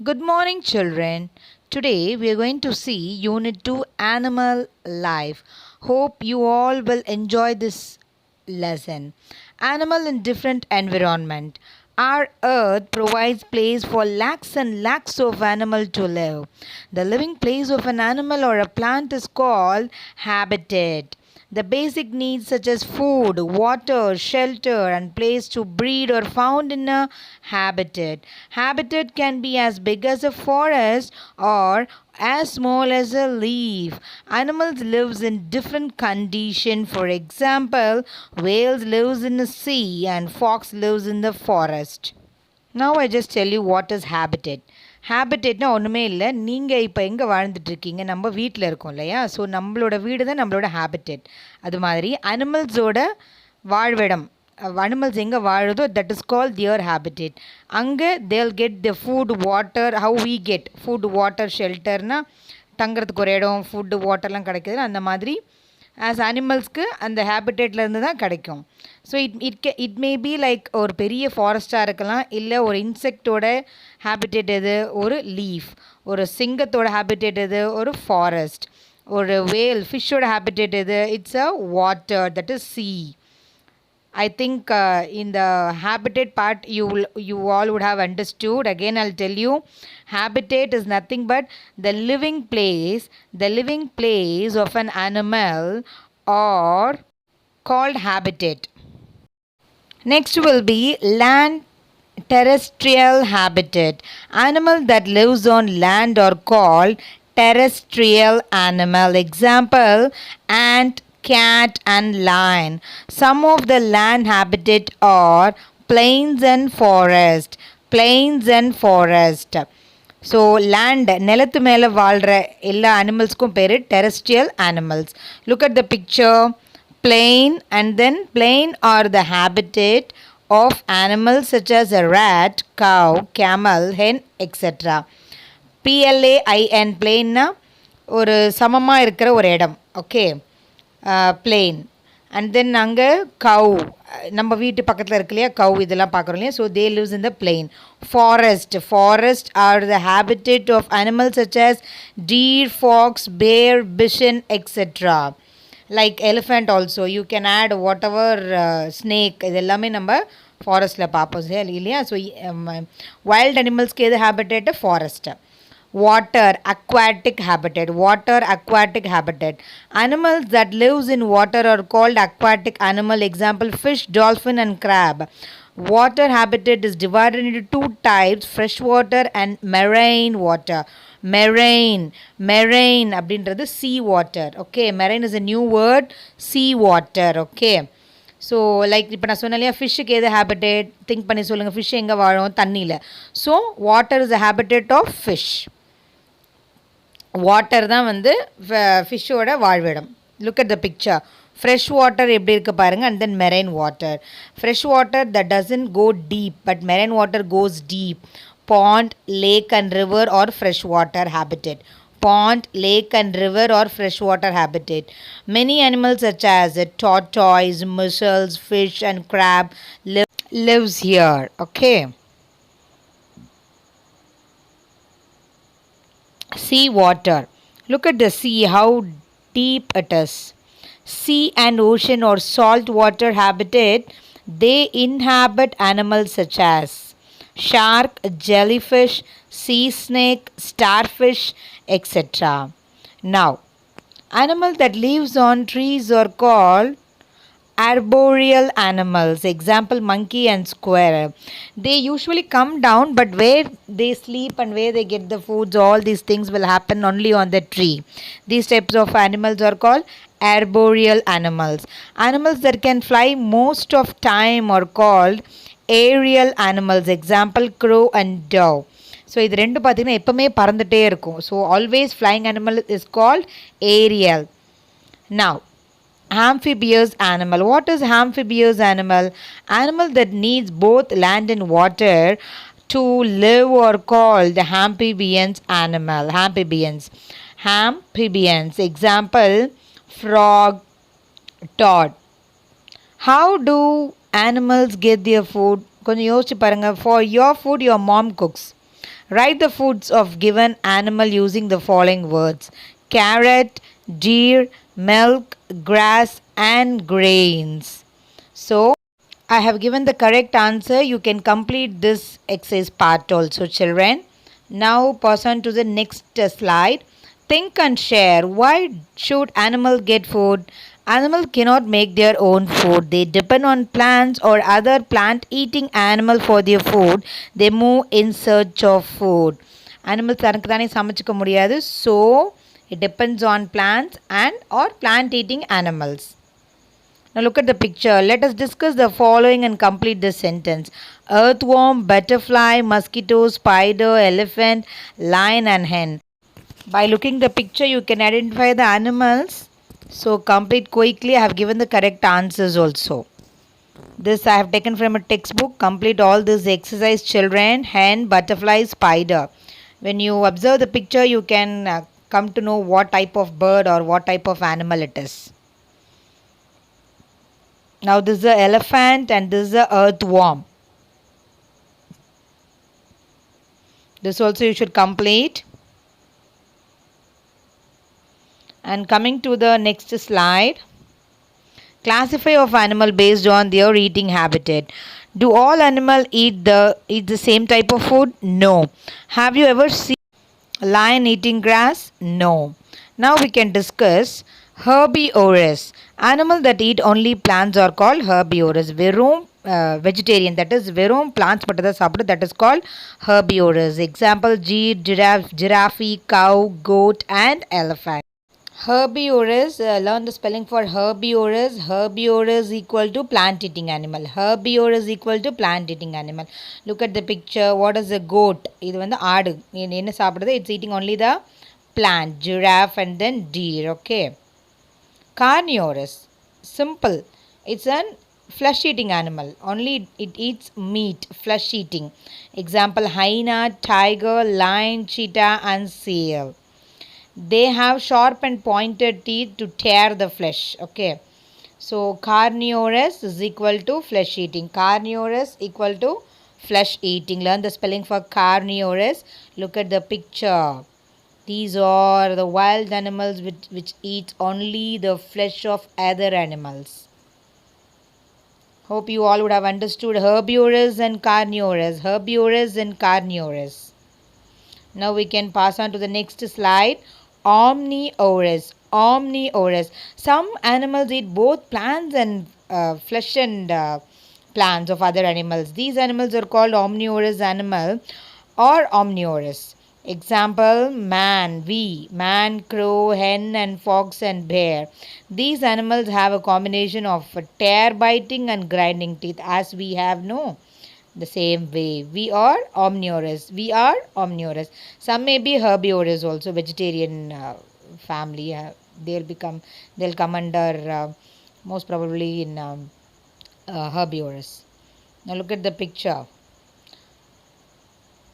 Good morning, children. Today we are going to see Unit 2 Animal Life. Hope you all will enjoy this lesson. Animal in different environment. Our earth provides place for lakhs and lakhs of animals to live. The living place of an animal or a plant is called habitat. The basic needs such as food, water, shelter, and place to breed are found in a habitat. Habitat can be as big as a forest or as small as a leaf. Animals lives in different condition. For example, whales lives in the sea and fox lives in the forest. Now I just tell you what is habitat. ஹேபிட்டேட்னா ஒன்றுமே இல்லை. நீங்கள் இப்போ எங்கே வாழ்ந்துட்டுருக்கீங்க? நம்ம வீட்டில் இருக்கோம் இல்லையா? So நம்மளோட வீடு தான் நம்மளோட ஹேபிட்டேட். அது மாதிரி அனிமல்ஸோட வாழ்விடம், அனிமல்ஸ் எங்கே வாழுதோ that is call their habitat. அங்கே they'll get the food water. How we get food water ஷெல்டர்னால் தங்குறதுக்கு ஒரு இடம், ஃபுட்டு வாட்டர்லாம் கிடைக்கிது. அந்த மாதிரி ஆஸ் அனிமல்ஸ்க்கு அந்த ஹேபிட்டேட்லேருந்து தான் கிடைக்கும். So it may be like ஒரு பெரிய ஃபாரஸ்ட்டாக இருக்கலாம், இல்லை ஒரு இன்செக்டோட ஹேபிட்டேட் எது, ஒரு லீஃப். ஒரு சிங்கத்தோட ஹேபிட்டேட் எது, ஒரு ஃபாரஸ்ட். ஒரு வேல் ஃபிஷ்ஷோட ஹேபிட்டேட் எது, it's a water, that is sea. I think in the habitat part you all would have understood. Again I'll tell you, habitat is nothing but the living place of an animal or called habitat. Next will be land terrestrial habitat. Animal that lives on land are called terrestrial animal. Example, ant, cat and lion. Some of the land habitat are plains and forest. So land, நிலத்து மேலே வாழ்கிற எல்லா அனிமல்ஸ்க்கும் பேர் terrestrial animals. Look at the picture. Plain, and then plain are the habitat of animals such as a rat, cow, camel, hen, etc. PLAIN, plain ஒரு சமமாக இருக்கிற ஒரு இடம். Okay, plain. அண்ட் தென் அங்கே கவ், நம்ம வீட்டு பக்கத்தில் இருக்கு இல்லையா கவ், இதெல்லாம் பார்க்குறோம் இல்லையா. So they lives in the plain. Forest are the habitat of animals such as deer, fox, bear, bison, etc. Like elephant also you can add whatever, snake, இது எல்லாமே நம்ம ஃபாரஸ்ட்டில் பார்ப்போம் இல்லையா. ஸோ வைல்ட் அனிமல்ஸ்க்கு எது ஹேபிட்டேட்டு, forest. Water aquatic habitat. Animals that lives in water are called aquatic animal. Example, fish, dolphin and crab. Water habitat is divided into two types, freshwater and marine water. Marine அப்படின்றது sea water. Okay, marine is a new word, sea water. Okay, so like இப்போ நான் சொன்னேன் இல்லையா, ஃபிஷ்ஷுக்கு எது habitat, think பண்ணி சொல்லுங்கள். Fish எங்கே வாழும், தண்ணியில். So water is a habitat of fish. Water தான் வந்து ஃபிஷ்ஷோட வாழ்விடம். Look at the picture. Fresh water எப்படி இருக்குது பாருங்கள். And then marine water. Fresh water that doesn't go deep, but marine water goes deep. Pond, lake and river are fresh water habitat. Pond, lake and river or freshwater habitat. Many animals such as tortoise, mussels, fish and crab lives here. Okay. Sea water. Look at the sea, how deep it is. Sea and ocean or salt water habitat, they inhabit animals such as shark, jellyfish, sea snake, starfish, etc. Now, animals that lives on trees are called arboreal animals. Example, monkey and squirrel. They usually come down, but where they sleep and where they get the foods, all these things will happen only on the tree. These types of animals are called arboreal animals. Animals that can fly most of time are called aerial animals. Example, crow and dove. So இது ரெண்டு பார்த்திங்கன்னா எப்போவுமே பறந்துகிட்டே இருக்கும். So always flying animal is called aerial. Now, amphibious animal. What is amphibious animal? Animal that needs both land and water to live are called the amphibians animal. Amphibians. Example, frog, toad. How do animals get their food? கொஞ்சம் யோசிச்சு பாருங்கள். For your food your mom cooks, Write the foods of given animal using the following words: carrot, deer, milk, grass, and grains. So, I have given the correct answer. You can complete this exercise part also, children. Now, pass on to the next slide. Think and share. Why should animal get food? Animal cannot make their own food. They depend on plants or other plant eating animal for their food. They move in search of food. Animals தனக்கு தானே சமைச்சிக்க முடியாது. So, it depends on plants and or plant eating animals. Now look at the picture. Let us discuss the following and complete this sentence. Earthworm, butterfly, mosquito, spider, elephant, lion and hen. By looking the picture, you can identify the animals. So complete quickly. I have given the correct answers also. This I have taken from a textbook. Complete all this exercise, children. Hen, butterfly, spider. When you observe the picture, you can come to know what type of bird or what type of animal it is. Now this is the elephant and this is the earthworm. This also you should complete. And coming to the next slide. Classify of animal based on their eating habitat. Do all animals eat the same type of food? No. Have you ever seen a lion eating grass? No. Now we can discuss herbivorous. Animals that eat only plants are called herbivorous. Vegetarian, that is verum plants மட்டும் சாப்பிடு, that is called herbivorous. Example: deer, giraffe, cow, goat and elephant. Herbivorous, learn the spelling for herbivorous. Herbivorous equal to plant eating animal. Herbivorous equal to plant eating animal. Look at the picture. What is a goat? இது வந்து ஆடு. என்ன சாப்பிடுது? It's eating only the plant. Giraffe and then deer. Okay. Carnivorous. Simple. It's a flesh eating animal. Only it eats meat. Flesh eating. Example: hyena, tiger, lion, cheetah and seal. They have sharp and pointed teeth to tear the flesh. Okay. So carnivorous is equal to flesh eating. Carnivorous equal to flesh eating. Learn the spelling for carnivorous. Look at the picture. These are the wild animals which eat only the flesh of other animals. Hope you all would have understood herbivorous and carnivorous. Herbivorous and carnivorous. Now we can pass on to the next slide. Omnivorous. Omnivorous. Some animals eat both plants and flesh and plants of other animals. These animals are called omnivorous animal or omnivorous. Example: man, man, crow, hen and fox and bear. These animals have a combination of tear biting and grinding teeth, as we have no. The same way, we are omnivorous. We are omnivorous. Some may be herbivorous also, vegetarian family. They'll come under most probably in herbivorous. Now look at the picture.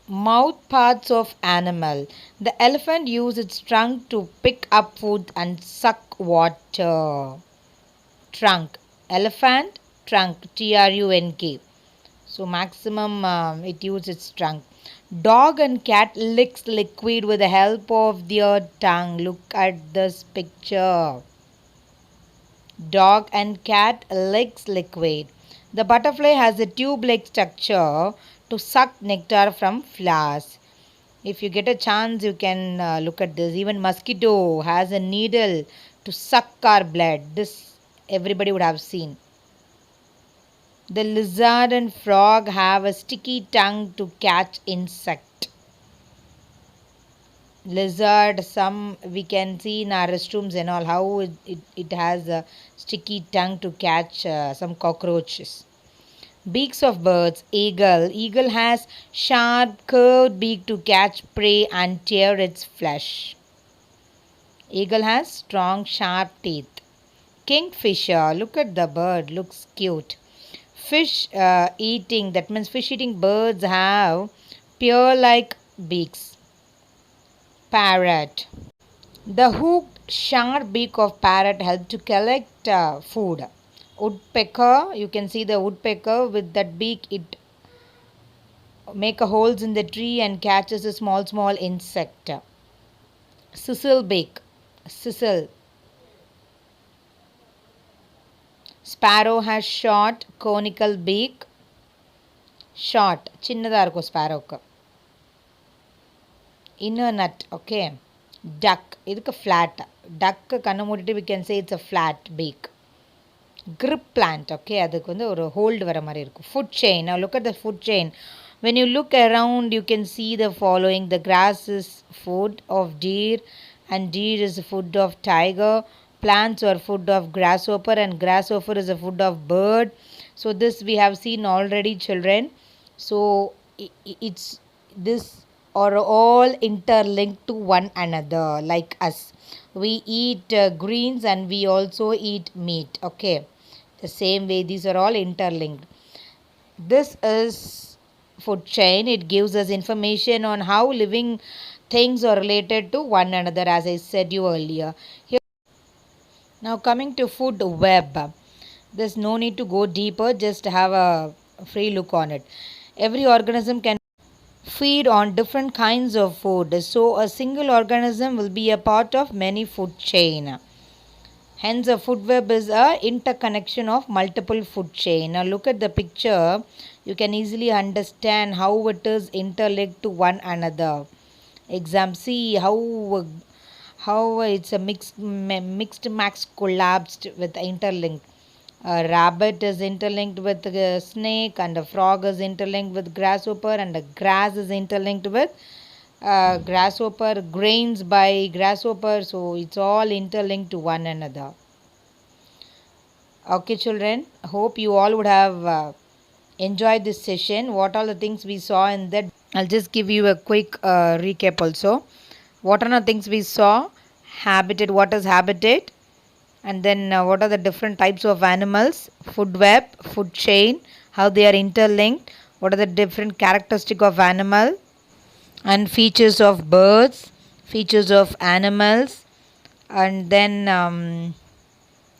Mouth parts of animal. The elephant uses its trunk to pick up food and suck water. Trunk. Elephant trunk. Trunk. So maximum it uses its trunk. Dog and cat licks liquid with the help of their tongue. Look at this picture. Dog and cat licks liquid. The butterfly has a tube-like structure to suck nectar from flowers. If you get a chance, you can look at this. Even mosquito has a needle to suck our blood. This everybody would have seen. The lizard and frog have a sticky tongue to catch insect. Lizard, some we can see in our restrooms and all, how it has a sticky tongue to catch some cockroaches. Beaks of birds. Eagle. Eagle has sharp curved beak to catch prey and tear its flesh. Eagle has strong sharp teeth. Kingfisher. Look at the bird. Looks cute. Fish eating. That means fish eating birds have pear-like beaks. Parrot. The hooked sharp beak of parrot helps to collect food. Woodpecker, you can see the woodpecker with that beak, make a holes in the tree and catches a small insect. Sisal beak. Sisal. Sparrow has short conical beak. Short. சின்னதாக இருக்கும் ஸ்பேரோக்கு. Inner nut. Okay. Duck. இதுக்கு flat. Duck கண்ணு மூடிட்டு we can say it's a flat beak. Grip plant. Okay. அதுக்கு வந்து ஒரு hold வர மாதிரி இருக்கும். Food chain. Now look at the food chain. When you look around, you can see the following. The grass is food of deer and deer is food of tiger. Plants are food of grasshopper and grasshopper is a food of bird. So this we have seen already, children. So it's this are all interlinked to one another like us. We eat greens and we also eat meat. Okay, the same way these are all interlinked. This is food chain. It gives us information on how living things are related to one another, as I said you earlier. Here, now coming to food web. There's no need to go deeper, just have a free look on it. Every organism can feed on different kinds of food, so a single organism will be a part of many food chain. Hence a food web is a interconnection of multiple food chain. Now look at the picture, you can easily understand how it is interlinked to one another. See how it's a mixed max collapsed with interlinked. A rabbit is interlinked with a snake, and a frog is interlinked with grasshopper, and a grass is interlinked with grasshopper, grains by grasshopper. So it's all interlinked to one another. Okay, children, hope you all would have enjoyed this session. What are the things we saw in that? I'll just give you a quick recap also. What are the things we saw? Habitat. What is habitat? And then what are the different types of animals? Food web, food chain, how they are interlinked. What are the different characteristics of animal and features of birds, features of animals, and then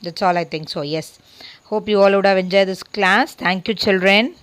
that's all I think so. Yes, hope you all would have enjoyed this class. Thank you, children.